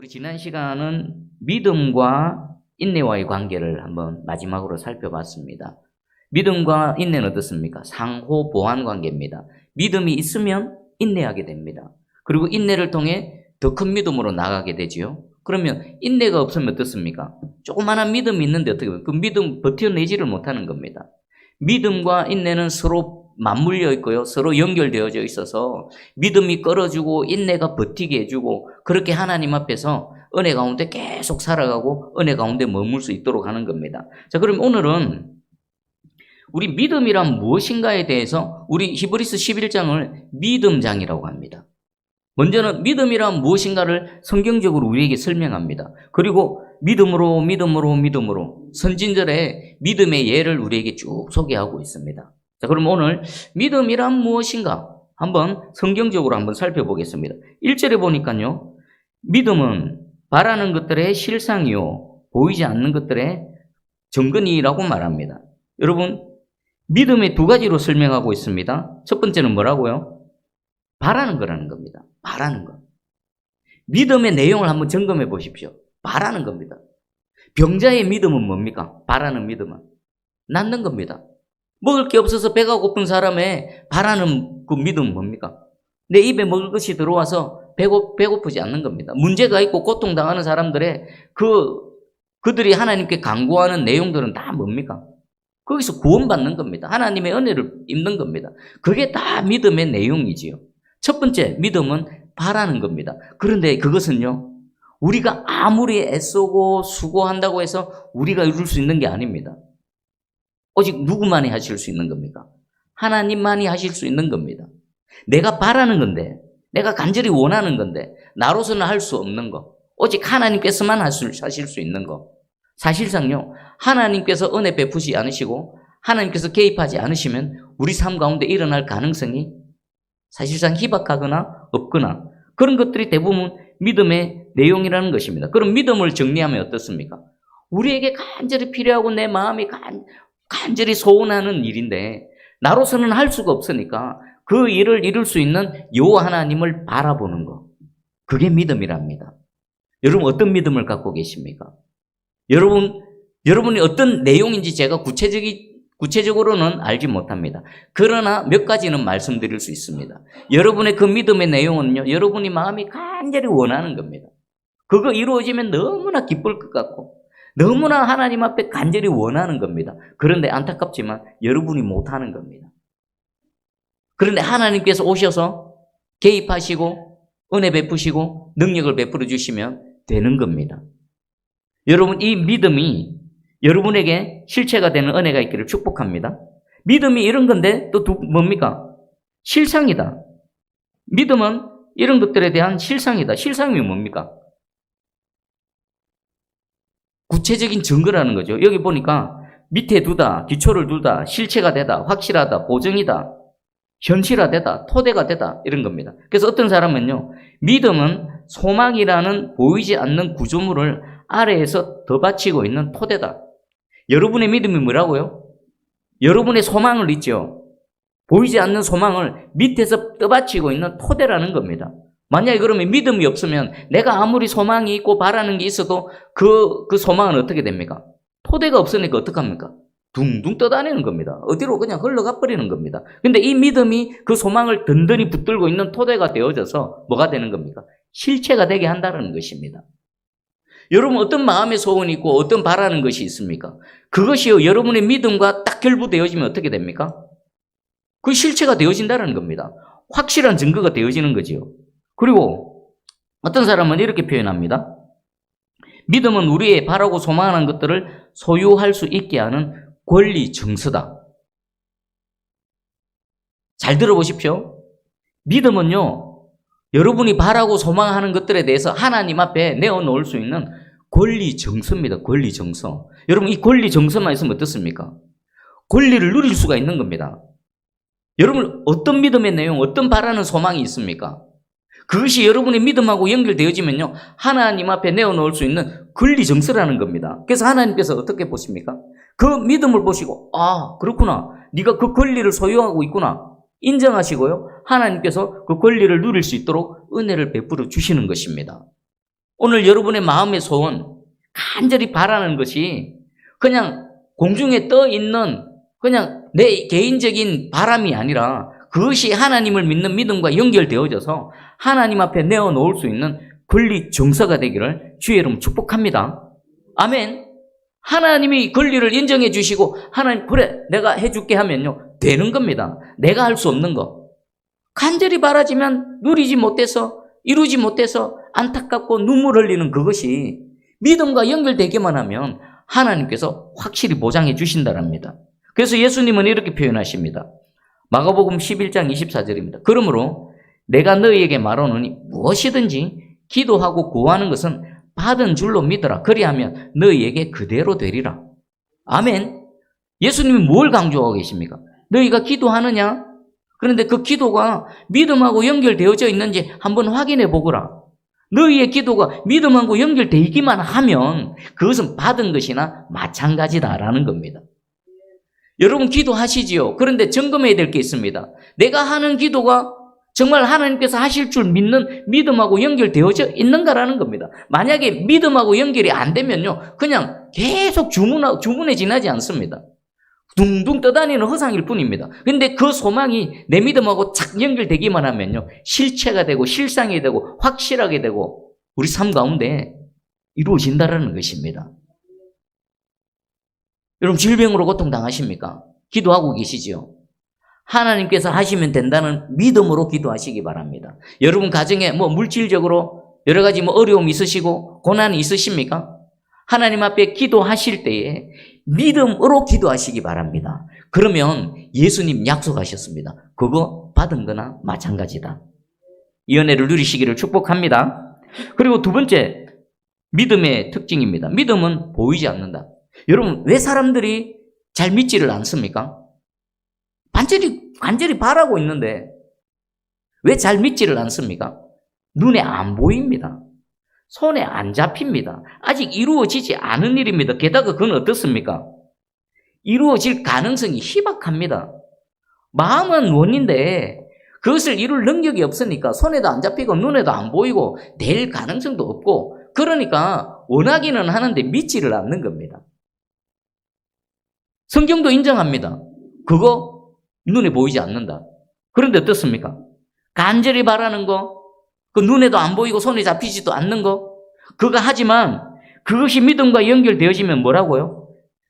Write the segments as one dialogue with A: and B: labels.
A: 우리 지난 시간은 믿음과 인내와의 관계를 한번 마지막으로 살펴봤습니다. 믿음과 인내는 어떻습니까? 상호 보완 관계입니다. 믿음이 있으면 인내하게 됩니다. 그리고 인내를 통해 더 큰 믿음으로 나가게 되지요. 그러면 인내가 없으면 어떻습니까? 조그마한 믿음이 있는데 어떻게 그 믿음 버텨내지를 못하는 겁니다. 믿음과 인내는 서로 맞물려 있고요. 서로 연결되어져 있어서 믿음이 끌어주고 인내가 버티게 해주고 그렇게 하나님 앞에서 은혜 가운데 계속 살아가고 은혜 가운데 머물 수 있도록 하는 겁니다. 자, 그럼 오늘은 우리 믿음이란 무엇인가에 대해서 우리 히브리서 11장을 믿음장이라고 합니다. 먼저는 믿음이란 무엇인가를 성경적으로 우리에게 설명합니다. 그리고 믿음으로 선진절의 믿음의 예를 우리에게 쭉 소개하고 있습니다. 자, 그럼 오늘 믿음이란 무엇인가 한번 성경적으로 한번 살펴보겠습니다. 1절에 보니까요. 믿음은 바라는 것들의 실상이요 보이지 않는 것들의 정근이라고 말합니다. 여러분, 믿음의 두 가지로 설명하고 있습니다. 첫 번째는 뭐라고요? 바라는 거라는 겁니다. 바라는 것. 믿음의 내용을 한번 점검해 보십시오. 바라는 겁니다. 병자의 믿음은 뭡니까? 바라는 믿음은 낳는 겁니다. 먹을 게 없어서 배가 고픈 사람의 바라는 그 믿음은 뭡니까? 내 입에 먹을 것이 들어와서 배고프지 않는 겁니다. 문제가 있고 고통당하는 사람들의 그들이 하나님께 간구하는 내용들은 다 뭡니까? 거기서 구원받는 겁니다. 하나님의 은혜를 입는 겁니다. 그게 다 믿음의 내용이지요. 첫 번째, 믿음은 바라는 겁니다. 그런데 그것은요, 우리가 아무리 애쓰고 수고한다고 해서 우리가 이룰 수 있는 게 아닙니다. 오직 누구만이 하실 수 있는 겁니까? 하나님만이 하실 수 있는 겁니다. 내가 바라는 건데, 내가 간절히 원하는 건데, 나로서는 할 수 없는 거, 오직 하나님께서만 하실 수 있는 거. 사실상요, 하나님께서 은혜 베푸지 않으시고, 하나님께서 개입하지 않으시면 우리 삶 가운데 일어날 가능성이 사실상 희박하거나 없거나 그런 것들이 대부분 믿음의 내용이라는 것입니다. 그럼 믿음을 정리하면 어떻습니까? 우리에게 간절히 필요하고 내 마음이 간절히 소원하는 일인데 나로서는 할 수가 없으니까 그 일을 이룰 수 있는 여호와 하나님을 바라보는 것. 그게 믿음이랍니다. 여러분 어떤 믿음을 갖고 계십니까? 여러분이 어떤 내용인지 제가 구체적으로는 알지 못합니다. 그러나 몇 가지는 말씀드릴 수 있습니다. 여러분의 그 믿음의 내용은요, 여러분이 마음이 간절히 원하는 겁니다. 그거 이루어지면 너무나 기쁠 것 같고, 너무나 하나님 앞에 간절히 원하는 겁니다. 그런데 안타깝지만 여러분이 못하는 겁니다. 그런데 하나님께서 오셔서 개입하시고, 은혜 베푸시고, 능력을 베풀어 주시면 되는 겁니다. 여러분, 이 믿음이 여러분에게 실체가 되는 은혜가 있기를 축복합니다. 믿음이 이런 건데 또 뭡니까? 실상이다. 믿음은 이런 것들에 대한 실상이다. 실상이 뭡니까? 구체적인 증거라는 거죠. 여기 보니까 밑에 두다, 기초를 두다, 실체가 되다, 확실하다, 보증이다, 현실화되다, 토대가 되다 이런 겁니다. 그래서 어떤 사람은요, 믿음은 소망이라는 보이지 않는 구조물을 아래에서 더 받치고 있는 토대다. 여러분의 믿음이 뭐라고요? 여러분의 소망을 있죠. 보이지 않는 소망을 밑에서 떠받치고 있는 토대라는 겁니다. 만약에 그러면 믿음이 없으면 내가 아무리 소망이 있고 바라는 게 있어도 그 소망은 어떻게 됩니까? 토대가 없으니까 어떡합니까? 둥둥 떠다니는 겁니다. 어디로 그냥 흘러가 버리는 겁니다. 근데 이 믿음이 그 소망을 든든히 붙들고 있는 토대가 되어져서 뭐가 되는 겁니까? 실체가 되게 한다는 것입니다. 여러분 어떤 마음의 소원이 있고 어떤 바라는 것이 있습니까? 그것이요 여러분의 믿음과 딱 결부되어지면 어떻게 됩니까? 그 실체가 되어진다는 겁니다. 확실한 증거가 되어지는 거지요. 그리고 어떤 사람은 이렇게 표현합니다. 믿음은 우리의 바라고 소망하는 것들을 소유할 수 있게 하는 권리 정서다. 잘 들어보십시오. 믿음은요 여러분이 바라고 소망하는 것들에 대해서 하나님 앞에 내어놓을 수 있는 권리 정서입니다. 권리 정서. 여러분 이 권리 정서만 있으면 어떻습니까? 권리를 누릴 수가 있는 겁니다. 여러분 어떤 믿음의 내용, 어떤 바라는 소망이 있습니까? 그것이 여러분의 믿음하고 연결되어지면요 하나님 앞에 내어놓을 수 있는 권리 정서라는 겁니다. 그래서 하나님께서 어떻게 보십니까? 그 믿음을 보시고 아 그렇구나. 네가 그 권리를 소유하고 있구나. 인정하시고요. 하나님께서 그 권리를 누릴 수 있도록 은혜를 베풀어 주시는 것입니다. 오늘 여러분의 마음의 소원, 간절히 바라는 것이 그냥 공중에 떠 있는 그냥 내 개인적인 바람이 아니라 그것이 하나님을 믿는 믿음과 연결되어져서 하나님 앞에 내어놓을 수 있는 권리 정서가 되기를 주의 이름 축복합니다. 아멘. 하나님이 권리를 인정해 주시고 하나님 그래 내가 해줄게 하면요 되는 겁니다. 내가 할 수 없는 거. 간절히 바라지만 누리지 못해서 이루지 못해서 안타깝고 눈물 흘리는 그것이 믿음과 연결되기만 하면 하나님께서 확실히 보장해 주신다랍니다. 그래서 예수님은 이렇게 표현하십니다. 마가복음 11장 24절입니다. 그러므로 내가 너희에게 말하노니 무엇이든지 기도하고 구하는 것은 받은 줄로 믿어라. 그리하면 너희에게 그대로 되리라. 아멘. 예수님이 뭘 강조하고 계십니까? 너희가 기도하느냐? 그런데 그 기도가 믿음하고 연결되어져 있는지 한번 확인해 보거라. 너희의 기도가 믿음하고 연결되기만 하면 그것은 받은 것이나 마찬가지다라는 겁니다. 여러분 기도하시지요. 그런데 점검해야 될 게 있습니다. 내가 하는 기도가 정말 하나님께서 하실 줄 믿는 믿음하고 연결되어져 있는가라는 겁니다. 만약에 믿음하고 연결이 안 되면요, 그냥 계속 주문에 지나지 않습니다. 둥둥 떠다니는 허상일 뿐입니다. 근데 그 소망이 내 믿음하고 착 연결되기만 하면요, 실체가 되고 실상이 되고 확실하게 되고 우리 삶 가운데 이루어진다라는 것입니다. 여러분 질병으로 고통당하십니까? 기도하고 계시지요? 하나님께서 하시면 된다는 믿음으로 기도하시기 바랍니다. 여러분 가정에 물질적으로 여러 가지 어려움이 있으시고 고난이 있으십니까? 하나님 앞에 기도하실 때에 믿음으로 기도하시기 바랍니다. 그러면 예수님 약속하셨습니다. 그거 받은 거나 마찬가지다. 이 은혜를 누리시기를 축복합니다. 그리고 두 번째 믿음의 특징입니다. 믿음은 보이지 않는다. 여러분 왜 사람들이 잘 믿지를 않습니까? 간절히 바라고 있는데 왜 잘 믿지를 않습니까? 눈에 안 보입니다. 손에 안 잡힙니다. 아직 이루어지지 않은 일입니다. 게다가 그건 어떻습니까? 이루어질 가능성이 희박합니다. 마음은 원인데 그것을 이룰 능력이 없으니까 손에도 안 잡히고 눈에도 안 보이고 될 가능성도 없고 그러니까 원하기는 하는데 믿지를 않는 겁니다. 성경도 인정합니다. 그거 눈에 보이지 않는다. 그런데 어떻습니까? 간절히 바라는 거, 그 눈에도 안 보이고 손에 잡히지도 않는 거, 그거 하지만 그것이 믿음과 연결되어지면 뭐라고요?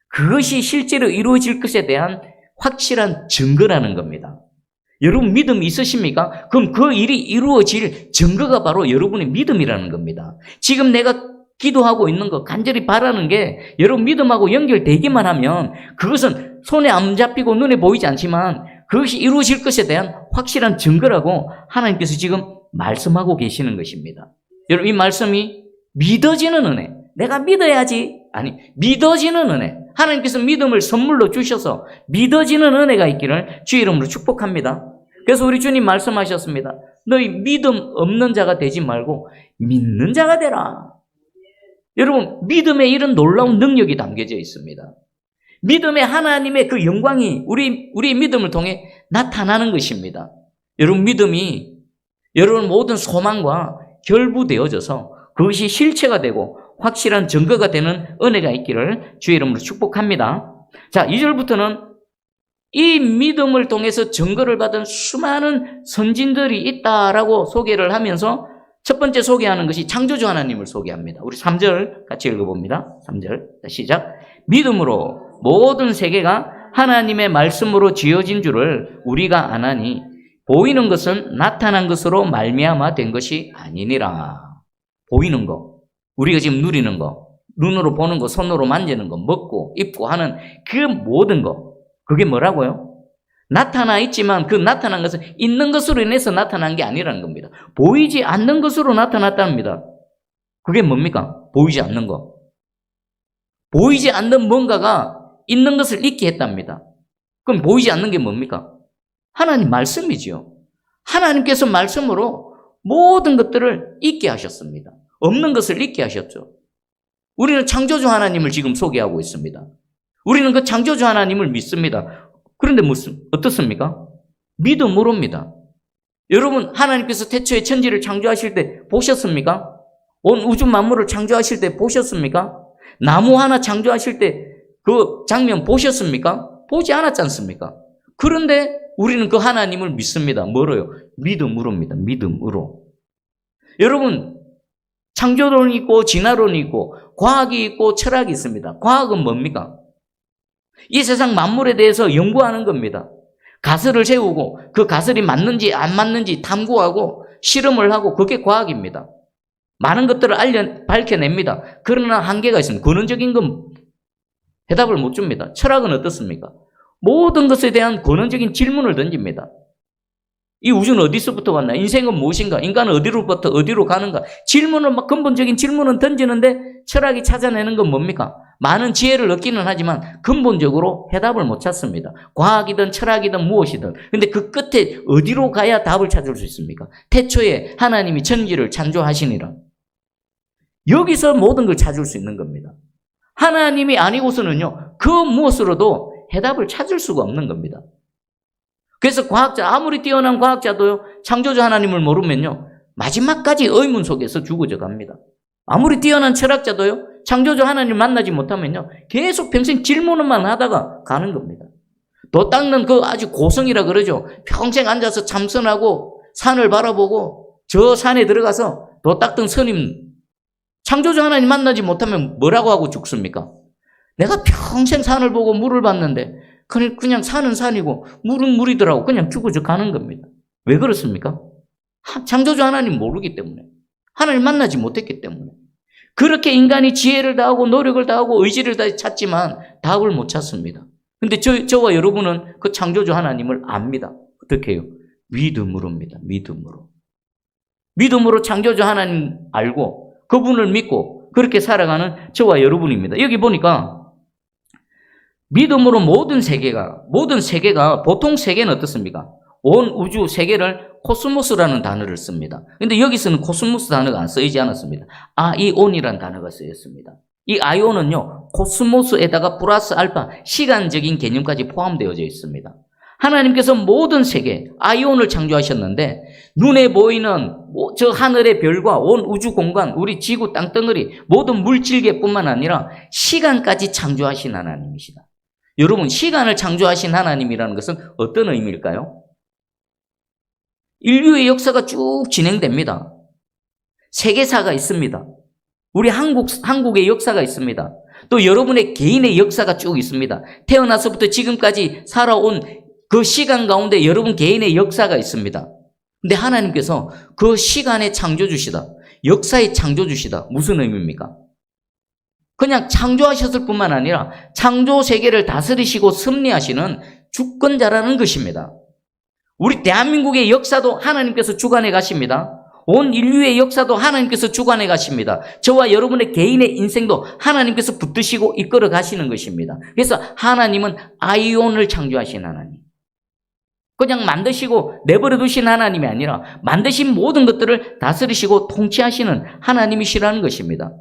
A: 그것이 실제로 이루어질 것에 대한 확실한 증거라는 겁니다. 여러분 믿음이 있으십니까? 그럼 그 일이 이루어질 증거가 바로 여러분의 믿음이라는 겁니다. 지금 내가 기도하고 있는 거, 간절히 바라는 게 여러분 믿음하고 연결되기만 하면 그것은 손에 안 잡히고 눈에 보이지 않지만 그것이 이루어질 것에 대한 확실한 증거라고 하나님께서 지금 말씀하고 계시는 것입니다. 여러분 이 말씀이 믿어지는 은혜, 내가 믿어야지, 아니 믿어지는 은혜, 하나님께서 믿음을 선물로 주셔서 믿어지는 은혜가 있기를 주의 이름으로 축복합니다. 그래서 우리 주님 말씀하셨습니다. 너희 믿음 없는 자가 되지 말고 믿는 자가 되라. 여러분 믿음에 이런 놀라운 능력이 담겨져 있습니다. 믿음에 하나님의 그 영광이 우리의 믿음을 통해 나타나는 것입니다. 여러분 믿음이 여러분 모든 소망과 결부되어져서 그것이 실체가 되고 확실한 증거가 되는 은혜가 있기를 주의 이름으로 축복합니다. 자, 2절부터는 이 믿음을 통해서 증거를 받은 수많은 선진들이 있다라고 소개를 하면서 첫 번째 소개하는 것이 창조주 하나님을 소개합니다. 우리 3절 같이 읽어봅니다. 3절 시작. 믿음으로 모든 세계가 하나님의 말씀으로 지어진 줄을 우리가 아나니 보이는 것은 나타난 것으로 말미암아 된 것이 아니니라. 보이는 거, 우리가 지금 누리는 거, 눈으로 보는 거, 손으로 만지는 거, 먹고 입고 하는 그 모든 거, 그게 뭐라고요? 나타나 있지만 그 나타난 것은 있는 것으로 인해서 나타난 게 아니라는 겁니다. 보이지 않는 것으로 나타났답니다. 그게 뭡니까? 보이지 않는 거. 보이지 않는 뭔가가 있는 것을 있게 했답니다. 그럼 보이지 않는 게 뭡니까? 하나님 말씀이지요. 하나님께서 말씀으로 모든 것들을 있게 하셨습니다. 없는 것을 있게 하셨죠. 우리는 창조주 하나님을 지금 소개하고 있습니다. 우리는 그 창조주 하나님을 믿습니다. 그런데 어떻습니까? 믿음으로입니다. 여러분 하나님께서 태초에 천지를 창조하실 때 보셨습니까? 온 우주 만물을 창조하실 때 보셨습니까? 나무 하나 창조하실 때 그 장면 보셨습니까? 보지 않았지 않습니까? 그런데 우리는 그 하나님을 믿습니다. 뭐로요? 믿음으로입니다. 믿음으로. 여러분, 창조론이 있고 진화론이 있고 과학이 있고 철학이 있습니다. 과학은 뭡니까? 이 세상 만물에 대해서 연구하는 겁니다. 가설을 세우고 그 가설이 맞는지 안 맞는지 탐구하고 실험을 하고 그게 과학입니다. 많은 것들을 밝혀냅니다. 그러나 한계가 있습니다. 근원적인 건 대답을 못 줍니다. 철학은 어떻습니까? 모든 것에 대한 근원적인 질문을 던집니다. 이 우주는 어디서부터 왔나? 인생은 무엇인가? 인간은 어디로부터 어디로 가는가? 근본적인 질문은 던지는데 철학이 찾아내는 건 뭡니까? 많은 지혜를 얻기는 하지만 근본적으로 해답을 못 찾습니다. 과학이든 철학이든 무엇이든. 근데 그 끝에 어디로 가야 답을 찾을 수 있습니까? 태초에 하나님이 천지를 창조하시니라. 여기서 모든 걸 찾을 수 있는 겁니다. 하나님이 아니고서는요, 그 무엇으로도 해답을 찾을 수가 없는 겁니다. 그래서 아무리 뛰어난 과학자도요, 창조주 하나님을 모르면요, 마지막까지 의문 속에서 죽어져 갑니다. 아무리 뛰어난 철학자도요, 창조주 하나님을 만나지 못하면요, 계속 평생 질문만 하다가 가는 겁니다. 도 닦는 그 아주 고성이라 그러죠. 평생 앉아서 참선하고 산을 바라보고 저 산에 들어가서 도 닦던 스님, 창조주 하나님 만나지 못하면 뭐라고 하고 죽습니까? 내가 평생 산을 보고 물을 봤는데 그냥 산은 산이고 물은 물이더라고 그냥 죽어져 가는 겁니다. 왜 그렇습니까? 창조주 하나님 모르기 때문에. 하나님 만나지 못했기 때문에. 그렇게 인간이 지혜를 다하고 노력을 다하고 의지를 다해 찾지만 답을 못 찾습니다. 근데 저와 여러분은 그 창조주 하나님을 압니다. 어떻게 해요? 믿음으로입니다. 믿음으로. 믿음으로 창조주 하나님 알고 그분을 믿고 그렇게 살아가는 저와 여러분입니다. 여기 보니까 믿음으로 모든 세계가 보통 세계는 어떻습니까? 온 우주 세계를 코스모스라는 단어를 씁니다. 근데 여기서는 코스모스 단어가 안 쓰이지 않았습니다. 아이온이라는 단어가 쓰였습니다. 이 아이온은요, 코스모스에다가 플러스 알파 시간적인 개념까지 포함되어져 있습니다. 하나님께서 모든 세계, 아이온을 창조하셨는데 눈에 보이는 저 하늘의 별과 온 우주 공간, 우리 지구 땅덩어리 모든 물질계뿐만 아니라 시간까지 창조하신 하나님이시다. 여러분, 시간을 창조하신 하나님이라는 것은 어떤 의미일까요? 인류의 역사가 쭉 진행됩니다. 세계사가 있습니다. 우리 한국의 역사가 있습니다. 또 여러분의 개인의 역사가 쭉 있습니다. 태어나서부터 지금까지 살아온 그 시간 가운데 여러분 개인의 역사가 있습니다. 근데 하나님께서 그 시간의 창조주시다. 역사의 창조주시다. 무슨 의미입니까? 그냥 창조하셨을 뿐만 아니라 창조 세계를 다스리시고 섭리하시는 주권자라는 것입니다. 우리 대한민국의 역사도 하나님께서 주관해 가십니다. 온 인류의 역사도 하나님께서 주관해 가십니다. 저와 여러분의 개인의 인생도 하나님께서 붙드시고 이끌어 가시는 것입니다. 그래서 하나님은 아이온을 창조하신 하나님. 그냥 만드시고 내버려 두신 하나님이 아니라 만드신 모든 것들을 다스리시고 통치하시는 하나님이시라는 것입니다.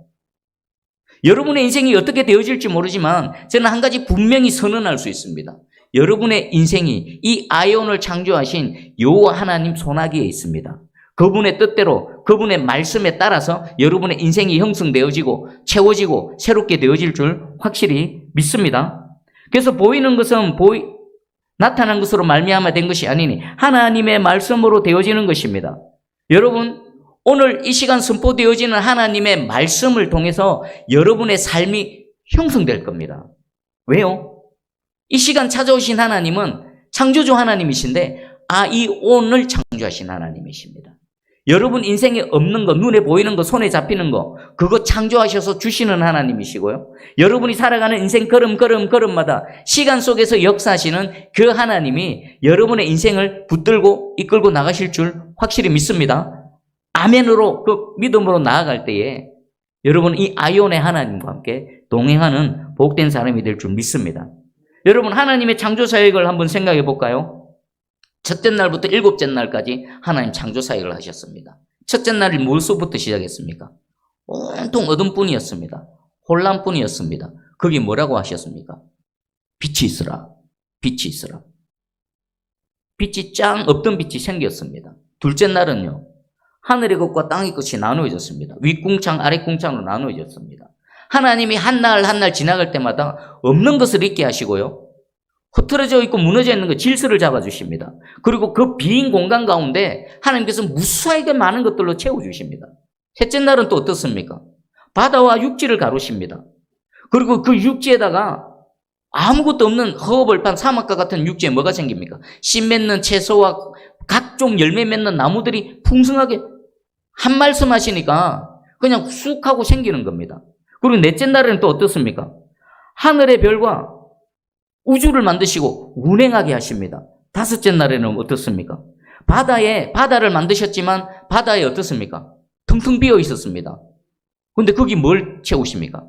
A: 여러분의 인생이 어떻게 되어질지 모르지만 저는 한 가지 분명히 선언할 수 있습니다. 여러분의 인생이 이 아이온을 창조하신 여호와 하나님 손아귀에 있습니다. 그분의 뜻대로 그분의 말씀에 따라서 여러분의 인생이 형성되어지고 채워지고 새롭게 되어질 줄 확실히 믿습니다. 그래서 보이는 것은 나타난 것으로 말미암아 된 것이 아니니 하나님의 말씀으로 되어지는 것입니다. 여러분, 오늘 이 시간 선포되어지는 하나님의 말씀을 통해서 여러분의 삶이 형성될 겁니다. 왜요? 이 시간 찾아오신 하나님은 창조주 하나님이신데 아이온을 창조하신 하나님이십니다. 여러분 인생에 없는 거, 눈에 보이는 거, 손에 잡히는 거, 그거 창조하셔서 주시는 하나님이시고요. 여러분이 살아가는 인생 걸음마다 시간 속에서 역사하시는 그 하나님이 여러분의 인생을 붙들고 이끌고 나가실 줄 확실히 믿습니다. 아멘으로 그 믿음으로 나아갈 때에 여러분 이 아이온의 하나님과 함께 동행하는 복된 사람이 될 줄 믿습니다. 여러분 하나님의 창조 사역을 한번 생각해 볼까요? 첫째 날부터 일곱째 날까지 하나님 창조 사역을 하셨습니다. 첫째 날이 무엇부터 시작했습니까? 온통 어둠뿐이었습니다. 혼란뿐이었습니다. 거기 뭐라고 하셨습니까? 빛이 있으라. 빛이 있으라. 빛이 짱 없던 빛이 생겼습니다. 둘째 날은요. 하늘의 것과 땅의 것이 나누어졌습니다. 윗궁창, 아랫궁창으로 나누어졌습니다. 하나님이 한 날 한 날 지나갈 때마다 없는 것을 있게 하시고요. 흐트러져 있고 무너져 있는 것 질서를 잡아주십니다. 그리고 그 빈 공간 가운데 하나님께서 무수하게 많은 것들로 채워주십니다. 셋째 날은 또 어떻습니까? 바다와 육지를 가르십니다. 그리고 그 육지에다가 아무것도 없는 허허벌판 사막과 같은 육지에 뭐가 생깁니까? 씨 맺는 채소와 각종 열매 맺는 나무들이 풍성하게 한 말씀 하시니까 그냥 쑥 하고 생기는 겁니다. 그리고 넷째 날에는 또 어떻습니까? 하늘의 별과 우주를 만드시고 운행하게 하십니다. 다섯째 날에는 어떻습니까? 바다를 만드셨지만 바다에 어떻습니까? 텅텅 비어 있었습니다. 근데 거기 뭘 채우십니까?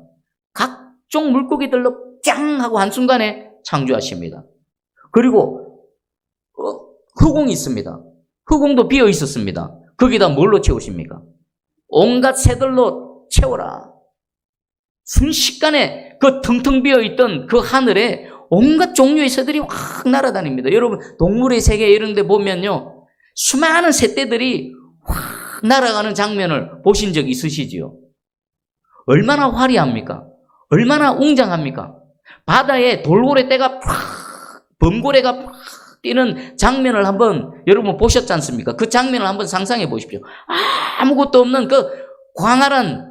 A: 각종 물고기들로 짱 하고 한순간에 창조하십니다. 그리고 흑웅이 있습니다. 흑웅도 비어 있었습니다. 거기다 뭘로 채우십니까? 온갖 새들로 채워라. 순식간에 그 텅텅 비어 있던 그 하늘에 온갖 종류의 새들이 확 날아다닙니다. 여러분 동물의 세계 이런 데 보면요, 수많은 새떼들이 확 날아가는 장면을 보신 적 있으시지요? 얼마나 화려합니까? 얼마나 웅장합니까? 바다에 돌고래 떼가 팍, 범고래가 팍 뛰는 장면을 한번 여러분 보셨지 않습니까? 그 장면을 한번 상상해 보십시오. 아무것도 없는 그 광활한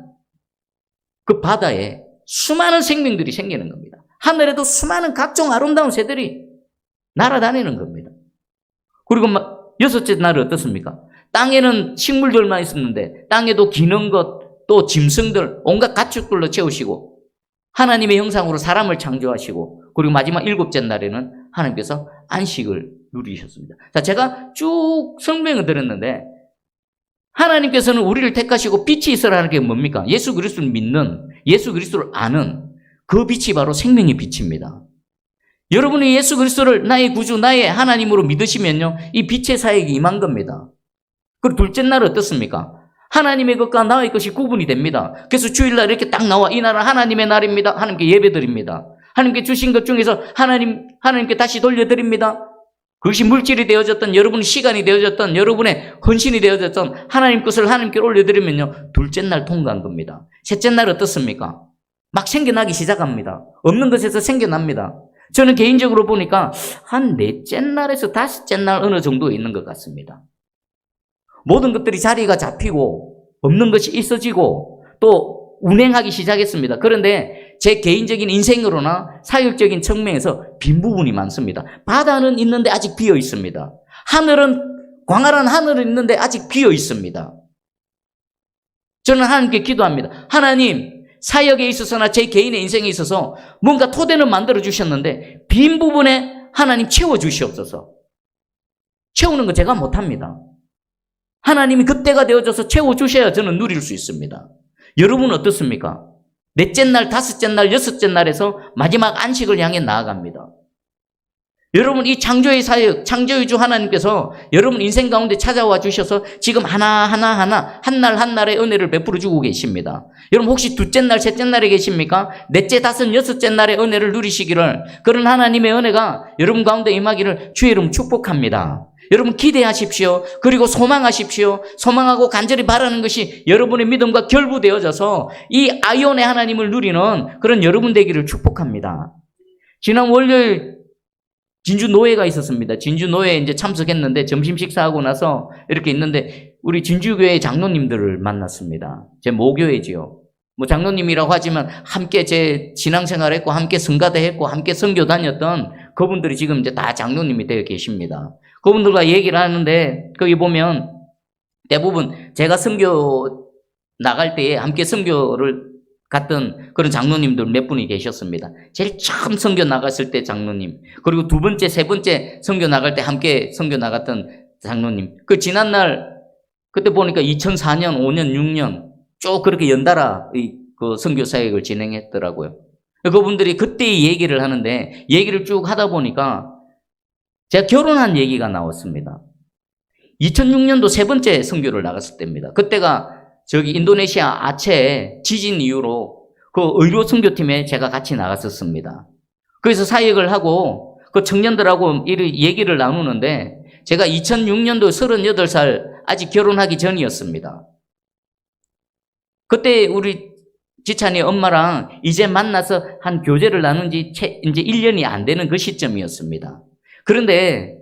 A: 그 바다에 수많은 생명들이 생기는 겁니다. 하늘에도 수많은 각종 아름다운 새들이 날아다니는 겁니다. 그리고 여섯째 날은 어떻습니까? 땅에는 식물들만 있었는데 땅에도 기는 것, 또 짐승들, 온갖 가축들로 채우시고 하나님의 형상으로 사람을 창조하시고, 그리고 마지막 일곱째 날에는 하나님께서 안식을 누리셨습니다. 자, 제가 쭉 설명을 드렸는데 하나님께서는 우리를 택하시고 빛이 있으라는 게 뭡니까? 예수 그리스도를 믿는, 예수 그리스도를 아는 그 빛이 바로 생명의 빛입니다. 여러분이 예수 그리스도를 나의 구주, 나의 하나님으로 믿으시면요, 이 빛의 사역이 임한 겁니다. 그리고 둘째 날은 어떻습니까? 하나님의 것과 나의 것이 구분이 됩니다. 그래서 주일날 이렇게 딱 나와, 이 날은 하나님의 날입니다. 하나님께 예배드립니다. 하나님께 주신 것 중에서 하나님께 다시 돌려드립니다. 그것이 물질이 되어졌던, 여러분의 시간이 되어졌던, 여러분의 헌신이 되어졌던 하나님 것을 하나님께 올려드리면요, 둘째 날 통과한 겁니다. 셋째 날 어떻습니까? 막 생겨나기 시작합니다. 없는 것에서 생겨납니다. 저는 개인적으로 보니까 한 넷째 날에서 다섯째 날 어느 정도 있는 것 같습니다. 모든 것들이 자리가 잡히고 없는 것이 있어지고 또 운행하기 시작했습니다. 그런데 제 개인적인 인생으로나 사역적인 측면에서 빈 부분이 많습니다. 바다는 있는데 아직 비어 있습니다. 광활한 하늘은 있는데 아직 비어 있습니다. 저는 하나님께 기도합니다. 하나님, 사역에 있어서나 제 개인의 인생에 있어서 뭔가 토대는 만들어 주셨는데 빈 부분에 하나님 채워 주시옵소서. 채우는 거 제가 못합니다. 하나님이 그때가 되어져서 채워주셔야 저는 누릴 수 있습니다. 여러분은 어떻습니까? 넷째 날, 다섯째 날, 여섯째 날에서 마지막 안식을 향해 나아갑니다. 여러분, 이 창조의 사역, 창조의 주 하나님께서 여러분 인생 가운데 찾아와 주셔서 지금 하나하나 한 날 한 날의 은혜를 베풀어 주고 계십니다. 여러분 혹시 둘째 날, 셋째 날에 계십니까? 넷째, 다섯, 여섯째 날의 은혜를 누리시기를, 그런 하나님의 은혜가 여러분 가운데 임하기를 주의 이름 축복합니다. 여러분 기대하십시오. 그리고 소망하십시오. 소망하고 간절히 바라는 것이 여러분의 믿음과 결부되어져서 이 아이온의 하나님을 누리는 그런 여러분 되기를 축복합니다. 지난 월요일 진주 노예가 있었습니다. 진주 노예에 이제 참석했는데 점심 식사하고 나서 이렇게 있는데 우리 진주교회 장로님들을 만났습니다. 제 모교회지요. 뭐 장로님이라고 하지만 함께 제 신앙생활 했고 함께 성가대 했고 함께 선교 다녔던 그분들이 지금 이제 다 장로님이 되어 계십니다. 그분들과 얘기를 하는데 거기 보면 대부분 제가 선교 나갈 때에 함께 선교를 갔던 그런 장로님들 몇 분이 계셨습니다. 제일 처음 선교 나갔을 때 장로님, 그리고 두 번째, 세 번째 선교 나갈 때 함께 선교 나갔던 장로님. 그 지난날 그때 보니까 2004년, 5년, 6년 쭉 그렇게 연달아 그 선교 사역을 진행했더라고요. 그분들이 그때의 얘기를 하는데 얘기를 쭉 하다 보니까 제가 결혼한 얘기가 나왔습니다. 2006년도 세 번째 선교를 나갔을 때입니다. 그때가 저기 인도네시아 아체에 지진 이후로 그 의료 선교팀에 제가 같이 나갔었습니다. 그래서 사역을 하고 그 청년들하고 이 얘기를 나누는데 제가 2006년도 38살 아직 결혼하기 전이었습니다. 그때 우리 지찬이 엄마랑 이제 만나서 한 교제를 나눈 지 이제 1년이 안 되는 그 시점이었습니다. 그런데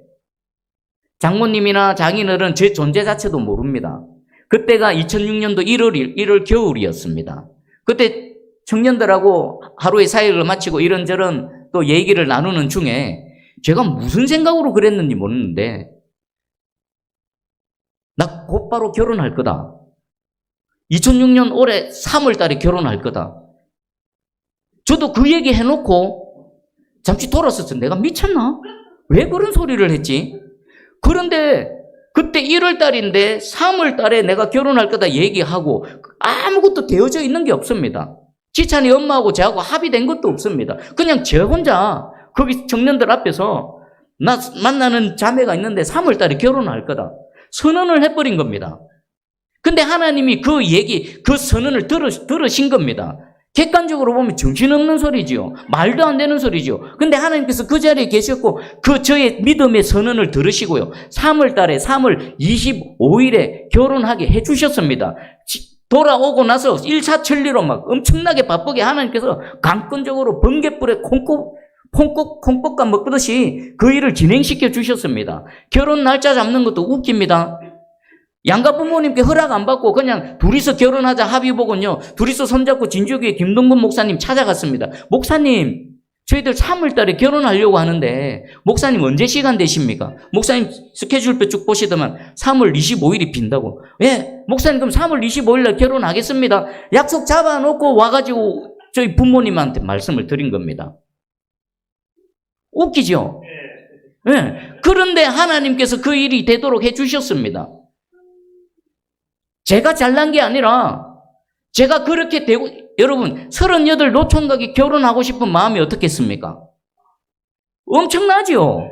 A: 장모님이나 장인어른 제 존재 자체도 모릅니다. 그때가 2006년도 1월 겨울이었습니다. 그때 청년들하고 하루의 사역을 마치고 이런저런 또 얘기를 나누는 중에 제가 무슨 생각으로 그랬는지 모르는데 나 곧바로 결혼할 거다. 2006년 올해 3월 달에 결혼할 거다. 저도 그 얘기 해놓고 잠시 돌아서서 내가 미쳤나? 왜 그런 소리를 했지? 그런데 그때 1월 달인데 3월 달에 내가 결혼할 거다 얘기하고 아무것도 되어져 있는 게 없습니다. 지찬이 엄마하고 저하고 합의된 것도 없습니다. 그냥 저 혼자 거기 청년들 앞에서 나 만나는 자매가 있는데 3월 달에 결혼할 거다. 선언을 해버린 겁니다. 근데 하나님이 그 얘기, 그 선언을 들으신 겁니다. 객관적으로 보면 정신없는 소리지요. 말도 안 되는 소리지요. 근데 하나님께서 그 자리에 계셨고 그 저의 믿음의 선언을 들으시고요. 3월 달에 3월 25일에 결혼하게 해주셨습니다. 돌아오고 나서 일사천리로 막 엄청나게 바쁘게 하나님께서 강권적으로 번갯불에 콩국밥 먹듯이 그 일을 진행시켜 주셨습니다. 결혼 날짜 잡는 것도 웃깁니다. 양가 부모님께 허락 안 받고 그냥 둘이서 결혼하자 합의 보고요. 둘이서 손잡고 진주교회 김동근 목사님 찾아갔습니다. 목사님, 저희들 3월 달에 결혼하려고 하는데 목사님 언제 시간 되십니까? 목사님 스케줄표 쭉 보시더만 3월 25일이 빈다고. 예, 목사님 그럼 3월 25일 날 결혼하겠습니다. 약속 잡아놓고 와가지고 저희 부모님한테 말씀을 드린 겁니다. 웃기죠? 예. 그런데 하나님께서 그 일이 되도록 해주셨습니다. 제가 잘난 게 아니라 제가 그렇게 되고 여러분 38 노총각이 결혼하고 싶은 마음이 어떻겠습니까? 엄청나죠?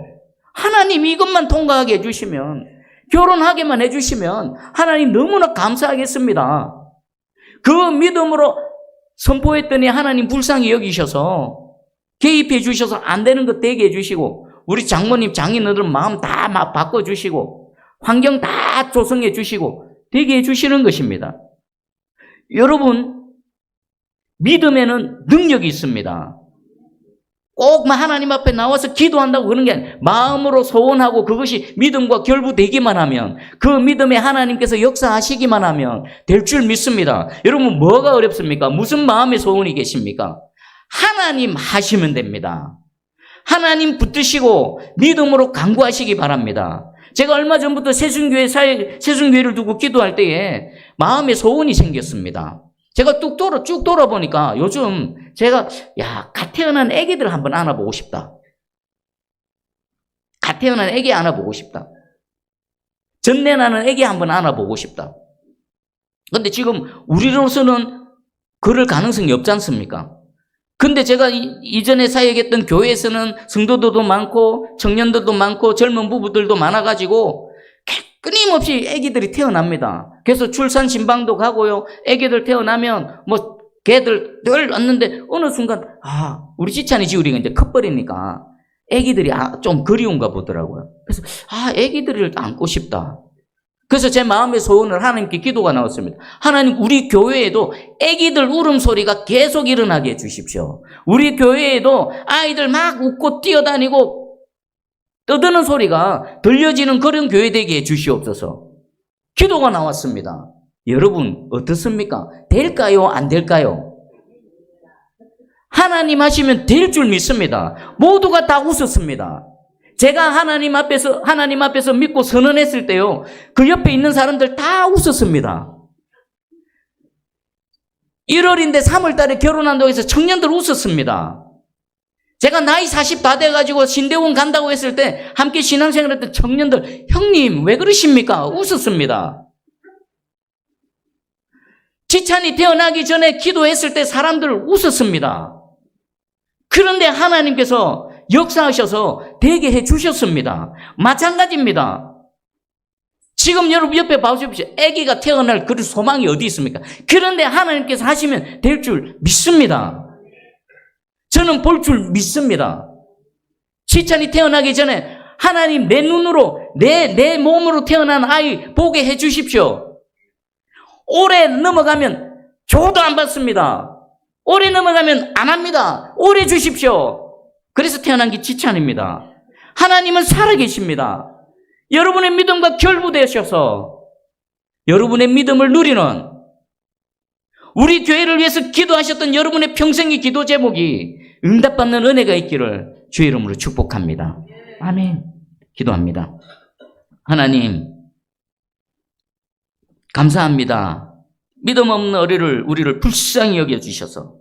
A: 하나님이 이것만 통과하게 해주시면 결혼하게만 해주시면 하나님 너무나 감사하겠습니다. 그 믿음으로 선포했더니 하나님 불쌍히 여기셔서 개입해 주셔서 안 되는 것 되게 해주시고 우리 장모님 장인어른 마음 다 바꿔주시고 환경 다 조성해 주시고 되게 해주시는 것입니다. 여러분 믿음에는 능력이 있습니다. 꼭 하나님 앞에 나와서 기도한다고 그런 게 아니에요. 마음으로 소원하고 그것이 믿음과 결부되기만 하면 그 믿음에 하나님께서 역사하시기만 하면 될 줄 믿습니다. 여러분 뭐가 어렵습니까? 무슨 마음의 소원이 계십니까? 하나님 하시면 됩니다. 하나님 붙드시고 믿음으로 간구하시기 바랍니다. 제가 얼마 전부터 세순교회를 두고 기도할 때에 마음의 소원이 생겼습니다. 제가 쭉 돌아보니까 요즘 제가 갓 태어난 애기들 한번 안아보고 싶다. 갓 태어난 애기 안아보고 싶다. 전내나는 애기 한번 안아보고 싶다. 근데 지금 우리로서는 그럴 가능성이 없지 않습니까? 근데 제가 이전에 사역했던 교회에서는 성도들도 많고 청년들도 많고 젊은 부부들도 많아가지고 끊임없이 아기들이 태어납니다. 그래서 출산 신방도 가고요. 아기들 태어나면 걔들 늘 왔는데 어느 순간 우리 지찬이 지우리가 이제 커버리니까 아기들이 좀 그리운가 보더라고요. 그래서 아기들을 안고 싶다. 그래서 제 마음의 소원을 하나님께 기도가 나왔습니다. 하나님 우리 교회에도 아기들 울음소리가 계속 일어나게 해주십시오. 우리 교회에도 아이들 막 웃고 뛰어다니고 떠드는 소리가 들려지는 그런 교회 되게 해주시옵소서. 기도가 나왔습니다. 여러분 어떻습니까? 될까요? 안 될까요? 하나님 하시면 될 줄 믿습니다. 모두가 다 웃었습니다. 제가 하나님 앞에서 믿고 선언했을 때요, 그 옆에 있는 사람들 다 웃었습니다. 1월인데 3월 달에 결혼한다고 해서 청년들 웃었습니다. 제가 나이 40 다 돼가지고 신대원 간다고 했을 때 함께 신앙생활 했던 청년들, 형님 왜 그러십니까? 웃었습니다. 지찬이 태어나기 전에 기도했을 때 사람들 웃었습니다. 그런데 하나님께서 역사하셔서 되게 해주셨습니다. 마찬가지입니다. 지금 여러분 옆에 봐주십시오. 아기가 태어날 그런 소망이 어디 있습니까? 그런데 하나님께서 하시면 될 줄 믿습니다. 저는 볼 줄 믿습니다. 지찬이 태어나기 전에 하나님 내 눈으로 내 몸으로 태어난 아이 보게 해 주십시오. 오래 넘어가면 조도 안 받습니다. 오래 넘어가면 안 합니다. 오래 주십시오. 그래서 태어난 게 지찬입니다. 하나님은 살아계십니다. 여러분의 믿음과 결부되셔서 여러분의 믿음을 누리는, 우리 교회를 위해서 기도하셨던 여러분의 평생의 기도 제목이 응답받는 은혜가 있기를 주의 이름으로 축복합니다. 아멘. 기도합니다. 하나님, 감사합니다. 믿음 없는 우리를 불쌍히 여겨주셔서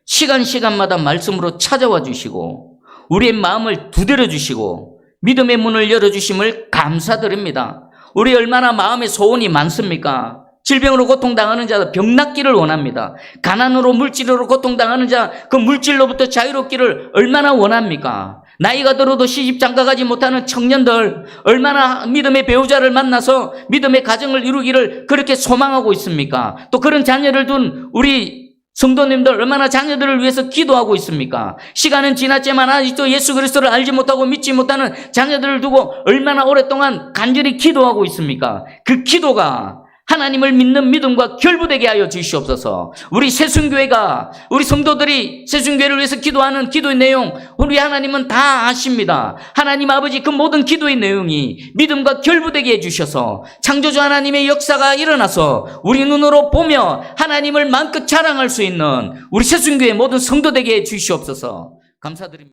A: 시간마다 말씀으로 찾아와 주시고 우리의 마음을 두드려 주시고 믿음의 문을 열어주심을 감사드립니다. 우리 얼마나 마음의 소원이 많습니까? 질병으로 고통당하는 자 병 낫기를 원합니다. 가난으로 물질로 고통당하는 자 그 물질로부터 자유롭기를 얼마나 원합니까? 나이가 들어도 시집 장가가지 못하는 청년들 얼마나 믿음의 배우자를 만나서 믿음의 가정을 이루기를 그렇게 소망하고 있습니까? 또 그런 자녀를 둔 우리 성도님들 얼마나 자녀들을 위해서 기도하고 있습니까? 시간은 지났지만 아직도 예수 그리스도를 알지 못하고 믿지 못하는 자녀들을 두고 얼마나 오랫동안 간절히 기도하고 있습니까? 그 기도가 하나님을 믿는 믿음과 결부되게 하여 주시옵소서. 우리 새순교회가, 우리 성도들이 새순교회를 위해서 기도하는 기도의 내용, 우리 하나님은 다 아십니다. 하나님 아버지, 그 모든 기도의 내용이 믿음과 결부되게 해주셔서 창조주 하나님의 역사가 일어나서 우리 눈으로 보며 하나님을 마음껏 자랑할 수 있는 우리 새순교회 모든 성도 되게 해주시옵소서. 감사드립니다.